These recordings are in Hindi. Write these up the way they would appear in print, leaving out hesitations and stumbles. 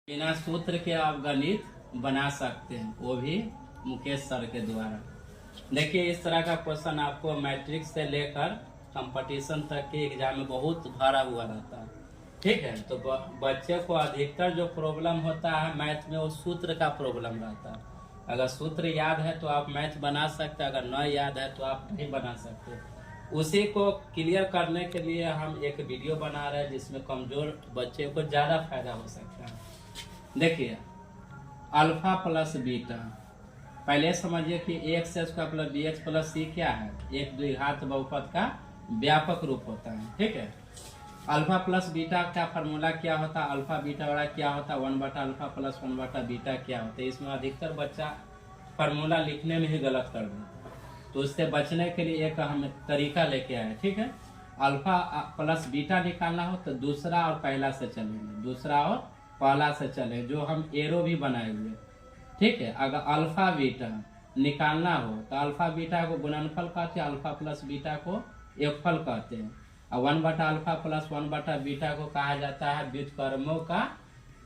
बिना सूत्र के आप गणित बना सकते हैं, वो भी मुकेश सर के द्वारा। देखिए, इस तरह का क्वेश्चन आपको मैट्रिक्स से लेकर कंपटीशन तक के एग्जाम में बहुत भरा हुआ रहता है। ठीक है, तो बच्चे को अधिकतर जो प्रॉब्लम होता है मैथ में, वो सूत्र का प्रॉब्लम रहता है। अगर सूत्र याद है तो आप मैथ बना सकते हैं, अगर न याद है तो आप नहीं बना सकते। उसी को क्लियर करने के लिए हम एक वीडियो बना रहे हैं जिसमें कमजोर बच्चे को ज़्यादा फायदा हो सकता है। देखिए, अल्फा प्लस बीटा, पहले समझिए कि X square plus B X plus C क्या है, एक द्विघात बहुपद का व्यापक रूप होता है। ठीक है, अल्फा प्लस बीटा का फार्मूला क्या होता है, अल्फा बीटा बड़ा क्या होता है, 1/अल्फा प्लस 1/बीटा क्या होता है। इसमें अधिकतर बच्चा फार्मूला लिखने में ही गलत कर देता है, तो उससे बचने के लिए एक हम तरीका लेके आए। ठीक है, अल्फा प्लस बीटा निकालना हो तो दूसरा और पहला से चलेंगे, दूसरा और पहला से चले, जो हम एरो भी बनाए हुए। ठीक है, अगर अल्फा बीटा निकालना हो तो अल्फा बीटा को गुणनफल कहते हैं, अल्फा प्लस बीटा को योगफल कहते हैं, और 1/अल्फा प्लस 1/बीटा को कहा जाता है व्युत्क्रमों का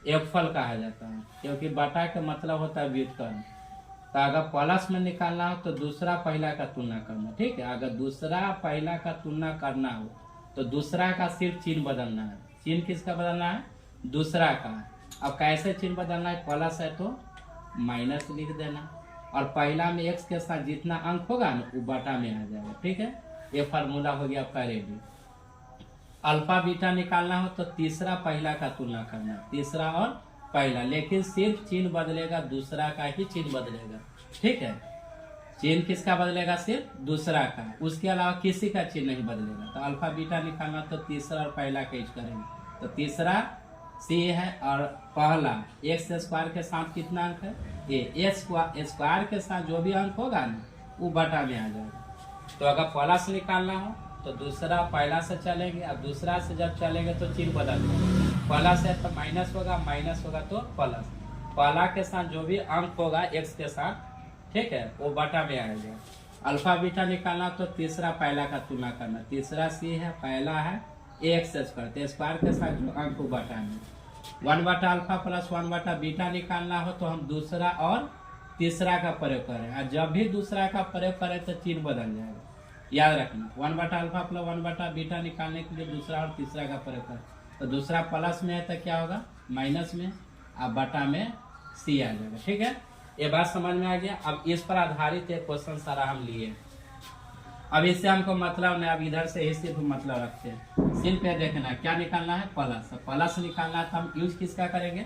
योगफल कहा जाता है, क्योंकि बटा का मतलब होता है व्युत्क्रम। तो अगर प्लस में निकालना हो तो दूसरा पहला का तुलना करना। ठीक है, अगर दूसरा पहला का तुलना करना हो तो दूसरा का सिर्फ चिन्ह बदलना है। चिन्ह किसका बदलना है? दूसरा का। अब कैसे चिन्ह बदलना है? प्लस है तो माइनस लिख देना, और पहला में एक्स के साथ जितना अंक होगा ना वो बटा में आ जाएगा। ठीक है, ये फार्मूला हो गया आपका रेडी। अल्फा बीटा निकालना हो तो तीसरा पहला का तुलना करना, तीसरा और पहला, लेकिन सिर्फ चिन्ह बदलेगा, दूसरा का ही चिन्ह बदलेगा। ठीक है, चिन्ह किसका बदलेगा? सिर्फ दूसरा का, उसके अलावा किसी का चिन्ह नहीं बदलेगा। तो अल्फा बीटा निकालना तो तीसरा और पहला का यूज करेंगे, तो तीसरा सी है, और पहला एक्स स्क्वायर के साथ कितना अंक है? ये एक्स स्क्वायर के साथ जो भी अंक होगा ना वो बटा में आ जाएगा। तो अगर प्लस निकालना हो तो दूसरा पहला से चलेंगे, अब दूसरा से जब चलेंगे तो चिन्ह बदल जाएगा। प्लस है तो माइनस होगा, माइनस होगा तो प्लस, पहला के साथ जो भी अंक होगा एक्स के साथ, ठीक है, वो बटा में आएगा। अल्फा बीटा निकालना तो तीसरा पहला का तुलना करना, तीसरा सी है, पहला है एक्स स्क्वायर, स्क्वायर के साथ जो अंक को बटा में। 1/अल्फा प्लस 1/बीटा निकालना हो तो हम दूसरा और तीसरा का प्रयोग करें, और जब भी दूसरा का प्रयोग करें तो चिन्ह बदल जाएगा, याद रखना। 1/अल्फा प्लस 1/बीटा निकालने के लिए दूसरा और तीसरा का प्रयोग करें, तो दूसरा प्लस में है तो क्या होगा? माइनस में, अब बटा में सी आ जाएगा। ठीक है, ये बात समझ में आ गया। अब इस पर आधारित एक क्वेश्चन सारा हम लिए, अब इससे हमको मतलब नहीं, अब इधर से ही सिर्फ मतलब रखते हैं। सिर्फ ये देखना क्या निकालना है? प्लस। प्लस निकालना है तो हम यूज किसका करेंगे?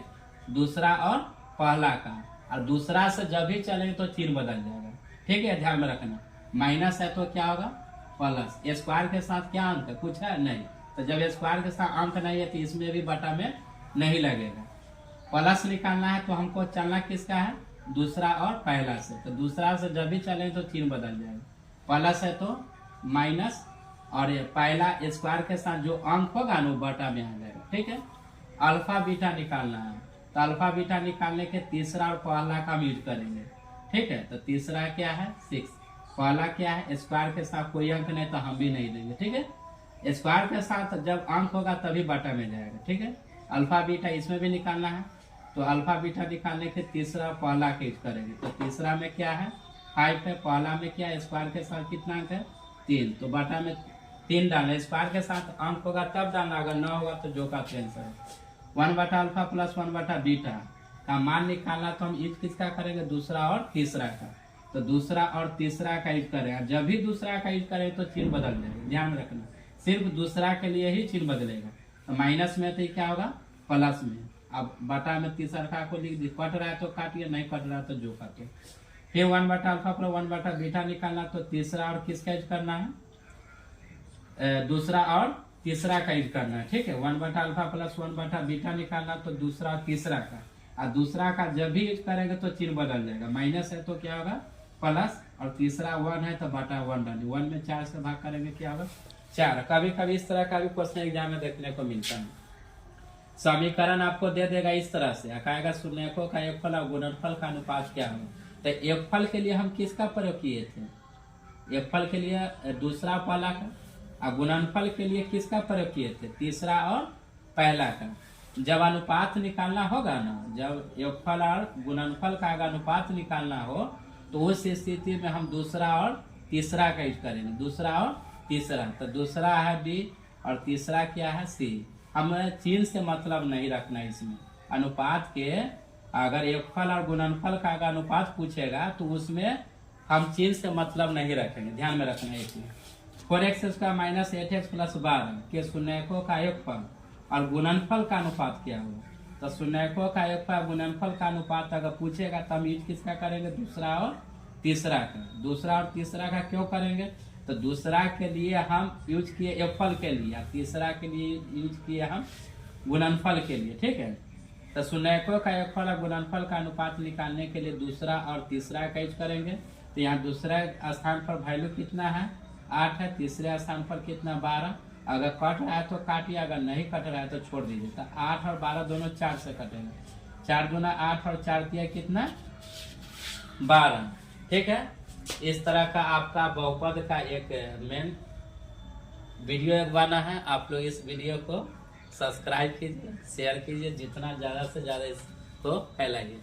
दूसरा और पहला का, और दूसरा से जब भी चलेंगे तो चिन्ह बदल जाएगा। ठीक है, ध्यान में रखना। माइनस है तो क्या होगा? प्लस। स्क्वायर के साथ क्या अंक है? कुछ है नहीं, तो जब स्क्वायर के साथ अंक नहीं है तो इसमें भी बटा में नहीं लगेगा। प्लस निकालना है तो हमको चलना किसका है? दूसरा और पहला से, तो दूसरा से जब भी चले तो चिन्ह बदल जाएगा। प्लस है तो माइनस, और ये पहला स्क्वायर के साथ जो अंक होगा ना वो बटा में आ जाएगा। ठीक है, अल्फा बीटा निकालना है तो अल्फा बीटा निकालने के तीसरा और पहला का हम यूज करेंगे। ठीक है, तो तीसरा क्या है? 6, पहला क्या है? स्क्वायर के साथ कोई अंक नहीं तो हम भी नहीं देंगे। ठीक है, स्क्वायर के साथ जब अंक होगा तभी बटा में जाएगा। ठीक है, अल्फा बीटा इसमें भी निकालना है तो अल्फा बीटा निकालने के तीसरा और पहला का यूज करेंगे, तो तीसरा में क्या है? 5 है, पहला में क्या है? स्क्वायर के साथ कितना अंक है? 3, तो बटा में 3 डालना, स्क्वायर के साथ अंक होगा तब डालना, अगर न होगा तो जो का आंसर है। 1/अल्फा प्लस 1/बीटा का मान निकालना तो हम यूज किसका करेंगे? दूसरा और तीसरा का, तो दूसरा और तीसरा का यूज करें, जब भी दूसरा का यूज करें तो चिन्ह बदल जाएगा, ध्यान रखना। सिर्फ दूसरा के लिए ही चिन्ह बदलेगा, तो माइनस में तो क्या होगा? प्लस में। अब बटा में तीसरा का को लिख दी, कट रहा है तो काटिए, नहीं कट रहा है तो जो काटिए। फिर 1/अल्फा प्लस 1/बीटा निकालना तो तीसरा और किसका यूज करना है? दूसरा और तीसरा का यूज करना है। ठीक है, 1/अल्फा प्लस 1/बीटा निकालना तो दूसरा और तीसरा का, और दूसरा का जब भी यूज करेंगे तो चिन्ह बदल जाएगा। माइनस है तो क्या होगा? प्लस, और तीसरा 1 है तो बटा 1 डालिए, 1 में 4 से भाग करेंगे क्या होगा? 4। कभी कभी इस तरह का भी क्वेश्चन एग्जाम में देखने को मिलता है। समीकरण आपको दे देगा इस तरह से, कहेगा शून्यकों का योगफल और गुणनफल का अनुपात क्या हो। तो योगफल के लिए हम किसका प्रयोग किए थे? योगफल के लिए दूसरा पहला का, और गुणनफल के लिए किसका प्रयोग किए थे? तीसरा और पहला का। जब अनुपात निकालना होगा ना, जब योगफल और गुणनफल का अगर अनुपात निकालना हो तो उस स्थिति में हम दूसरा और तीसरा का यूज करेंगे, दूसरा और तीसरा। तो दूसरा है बी और तीसरा क्या है सी। हमें चिन्ह से मतलब नहीं रखना है इसमें। अनुपात के अगर योगफल और गुणनफल का अगर अनुपात पूछेगा तो उसमें हम चिन्ह से मतलब नहीं रखेंगे, ध्यान में रखना है इसमें। 4x² माइनस 8x प्लस 12 के शून्यकों का योगफल और गुणनफल का अनुपात क्या होगा। तो शून्यकों का योगफल गुणनफल का अनुपात अगर पूछेगा तो हम यूज किसका करेंगे, दूसरा और तीसरा का। दूसरा और तीसरा का क्यों करेंगे, तो दूसरा के लिए हम यूज किए योगफल के लिए, तीसरा के लिए यूज किए हम गुणनफल के लिए, ठीक है। तो शून्यकों का योगफल और गुणनफल का अनुपात निकालने के लिए दूसरा और तीसरा का यूज करेंगे। तो यहाँ दूसरा स्थान पर वैल्यू कितना है 8 है, तीसरे स्थान पर कितना 12। अगर कट रहा है तो काटिए, अगर नहीं कट रहा है तो छोड़ दीजिए। तो 8 और 12 दोनों 4 से कटेगा। 4 दूना 8 और 4 दिया कितना 12, ठीक है। इस तरह का आपका बहुपद का एक मेन वीडियो एक बना है। आप लोग इस वीडियो को सब्सक्राइब कीजिए, शेयर कीजिए, जितना ज़्यादा से ज़्यादा इसको फैलाइए।